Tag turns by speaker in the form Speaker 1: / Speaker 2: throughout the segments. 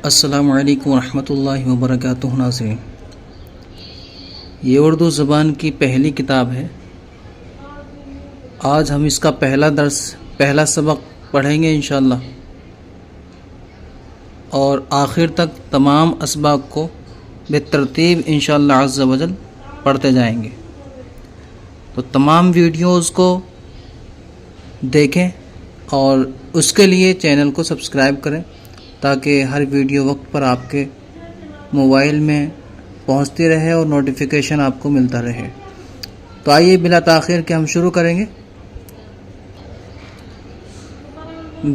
Speaker 1: السلام علیکم ورحمۃ اللہ وبرکاتہ ناظرین، یہ اردو زبان کی پہلی کتاب ہے۔ آج ہم اس کا پہلا سبق پڑھیں گے انشاءاللہ، اور آخر تک تمام اسباق کو بالترتیب انشاءاللہ عز و جل پڑھتے جائیں گے۔ تو تمام ویڈیوز کو دیکھیں اور اس کے لیے چینل کو سبسکرائب کریں تاکہ ہر ویڈیو وقت پر آپ کے موبائل میں پہنچتی رہے اور نوٹیفیکیشن آپ کو ملتا رہے۔ تو آئیے بلا تاخیر کے ہم شروع کریں گے۔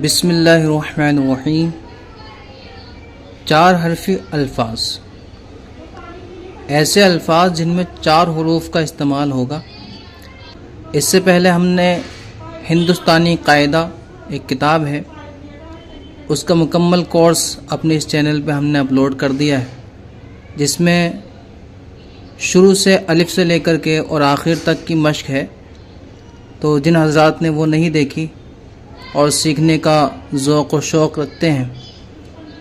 Speaker 1: بسم اللہ الرحمن الرحیم۔ 4 حرفی الفاظ، ایسے الفاظ جن میں 4 حروف کا استعمال ہوگا۔ اس سے پہلے ہم نے ہندوستانی قاعدہ ایک کتاب ہے، اس کا مکمل کورس اپنے اس چینل پہ ہم نے اپلوڈ کر دیا ہے، جس میں شروع سے الف سے لے کر کے اور آخر تک کی مشق ہے۔ تو جن حضرات نے وہ نہیں دیکھی اور سیکھنے کا ذوق و شوق رکھتے ہیں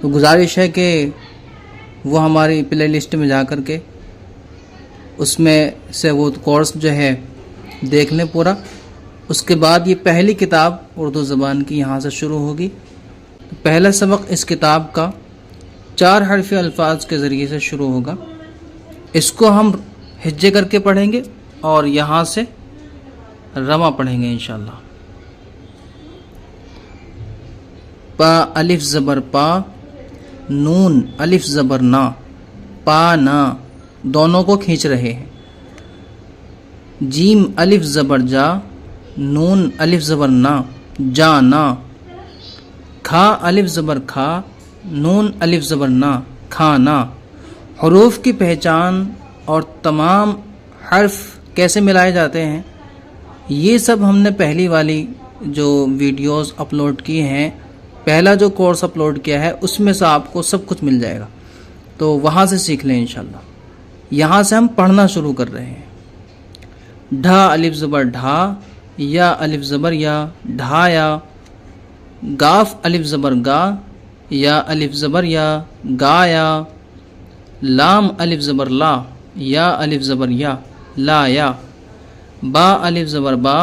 Speaker 1: تو گزارش ہے کہ وہ ہماری پلے لسٹ میں جا کر کے اس میں سے وہ کورس جو ہے دیکھ لیں پورا۔ اس کے بعد یہ پہلی کتاب اردو زبان کی یہاں سے شروع ہوگی۔ پہلا سبق اس کتاب کا 4 حرفی الفاظ کے ذریعے سے شروع ہوگا۔ اس کو ہم ہجے کر کے پڑھیں گے اور یہاں سے رواں پڑھیں گے انشاءاللہ۔ پا الف زبر پا، نون الف زبر نا، پا نا دونوں کو کھینچ رہے ہیں۔ جیم الف زبر جا، نون الف زبر نا، جانا۔ کھا الف زبر کھا، نون الف زبر نا، کھانا۔ حروف کی پہچان اور تمام حرف کیسے ملائے جاتے ہیں، یہ سب ہم نے پہلی والی جو ویڈیوز اپلوڈ کی ہیں، پہلا جو کورس اپلوڈ کیا ہے، اس میں سے آپ کو سب کچھ مل جائے گا، تو وہاں سے سیکھ لیں انشاءاللہ۔ یہاں سے ہم پڑھنا شروع کر رہے ہیں۔ ڈھا الف زبر ڈھا، یا الف زبر یا، ڈھایا۔ گاف الف زبر گا، یا الف زبر یا، گایا۔ لام الف زبر لا، یا الف زبر یا، لایا۔ با الف زبر با،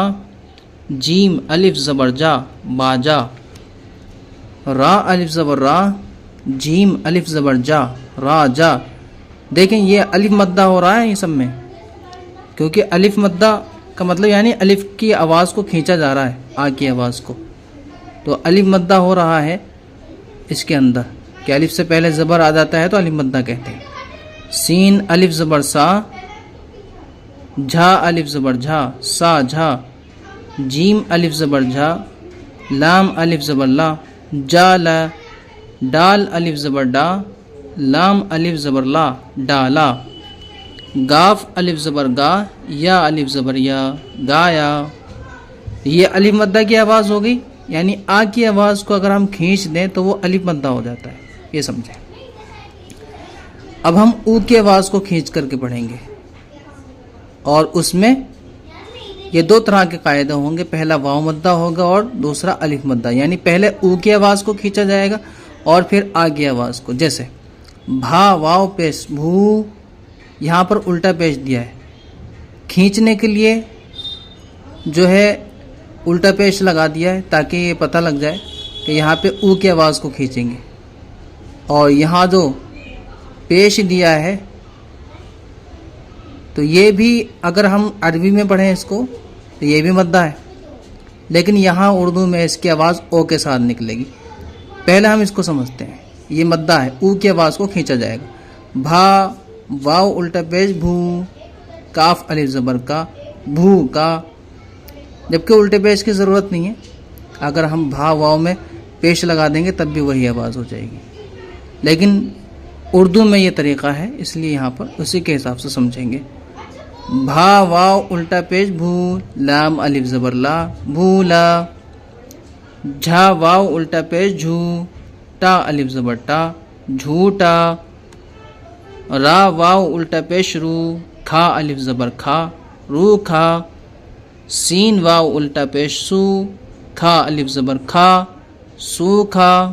Speaker 1: جیم الف زبر جا، باجا۔ را الف زبر را، جیم الف زبر جا، راجا۔ دیکھیں یہ الف مدہ ہو رہا ہے یہ سب میں، کیونکہ الف مدہ کا مطلب یعنی الف کی آواز کو کھینچا جا رہا ہے، آ کی آواز کو، تو الف مدہ ہو رہا ہے اس کے اندر کہ الف سے پہلے زبر آ جاتا ہے تو الف مدہ کہتے ہیں۔ سین الف زبر سا، جھا الف زبر جھا، سا جھا۔ جیم الف زبر جھا، لام الف زبر لا، جا لا۔ ڈال الف زبر ڈا، لام الف زبر لا، ڈالا۔ گاف الف زبر گا، یا الف زبر یا، گایا۔ یہ الف مدہ کی آواز ہو گئی، یعنی آ کی آواز کو اگر ہم کھینچ دیں تو وہ الف مدہ ہو جاتا ہے، یہ سمجھیں۔ اب ہم او کی آواز کو کھینچ کر کے پڑھیں گے، اور اس میں یہ 2 طرح کے قاعدے ہوں گے، پہلا واو مدہ ہوگا اور دوسرا الف مدہ، یعنی پہلے او کی آواز کو کھینچا جائے گا اور پھر آ کی آواز کو۔ جیسے بھا واو پیش بھو، یہاں پر الٹا پیش دیا ہے، کھینچنے کے لیے جو ہے الٹا پیش لگا دیا ہے تاکہ یہ پتہ لگ جائے کہ یہاں پہ او کی آواز کو کھینچیں گے، اور یہاں جو پیش دیا ہے تو یہ بھی اگر ہم عربی میں پڑھیں اس کو تو یہ بھی مدہ ہے، لیکن یہاں اردو میں اس کی آواز او کے ساتھ نکلے گی۔ پہلے ہم اس کو سمجھتے ہیں، یہ مدہ ہے، او کی آواز کو کھینچا جائے گا۔ بھا واو الٹا پیش بھو، کاف الف زبر کا، بھو کا، جبکہ الٹے پیش کی ضرورت نہیں ہے، اگر ہم بھا واو میں پیش لگا دیں گے تب بھی وہی آواز ہو جائے گی، لیکن اردو میں یہ طریقہ ہے، اس لیے یہاں پر اسی کے حساب سے سمجھیں گے۔ بھا واو الٹا پیش بھو، لام الف زبر لا، بھولا۔ جھا واو الٹا پیش جھو، ٹا الف زبر ٹا، جھوٹا۔ را واو الٹا پیش رو، کھا الف زبر کھا، روکھا۔ سین واو الٹا پیش سو، کھا الف زبر کھا، سوکھا۔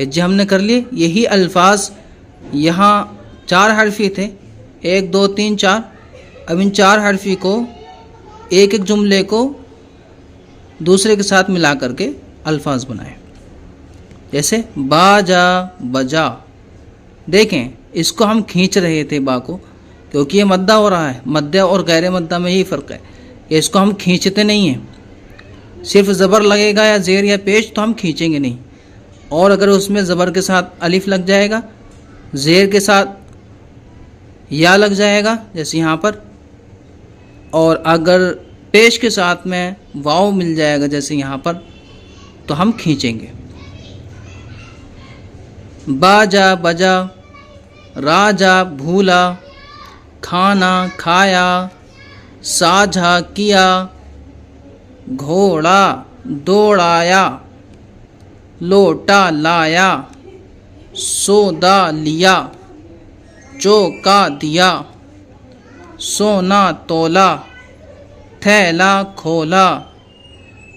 Speaker 1: ہجے ہم نے کر لیے. یہی الفاظ یہاں 4 حرفی تھے، 1 2 3 4. اب ان 4 حرفی کو ایک ایک جملے کو دوسرے کے ساتھ ملا کر کے الفاظ بنائیں. جیسے باجا بجا. دیکھیں اس کو ہم کھینچ رہے تھے با کو، کیونکہ یہ مدہ ہو رہا ہے. مدہ اور غیر مدہ میں یہی فرق ہے کہ اس کو ہم کھینچتے نہیں ہیں. صرف زبر لگے گا یا زیر یا پیش تو ہم کھینچیں گے نہیں. اور اگر اس میں زبر کے ساتھ الف لگ جائے گا، زیر کے ساتھ یا لگ جائے گا جیسے یہاں پر، اور اگر پیش کے ساتھ میں واو مل جائے گا جیسے یہاں پر، تو ہم کھینچیں گے. باجا بجا، راجا بھولا، کھانا کھایا، ساجھا کیا، گھوڑا دوڑایا، لوٹا لایا، سودا لیا، چوکا دیا، سونا تولا، تھیلا کھولا،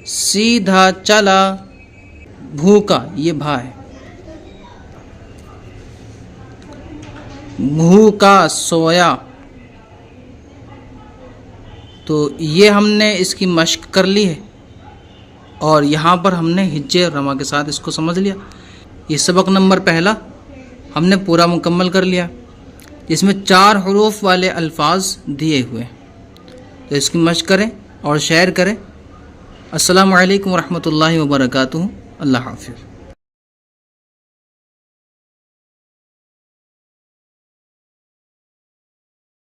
Speaker 1: سیدھا چلا، بھوکا. یہ بھا ہے. بھوکا سویا. تو یہ ہم نے اس کی مشق کر لی ہے، اور یہاں پر ہم نے ہجے اور رما کے ساتھ اس کو سمجھ لیا. یہ سبق نمبر پہلا ہم نے پورا مکمل کر لیا، جس میں 4 حروف والے الفاظ دیے ہوئے. تو اس کی مشق کریں اور شیئر کریں. السلام علیکم ورحمۃ اللہ وبرکاتہ. اللہ حافظ.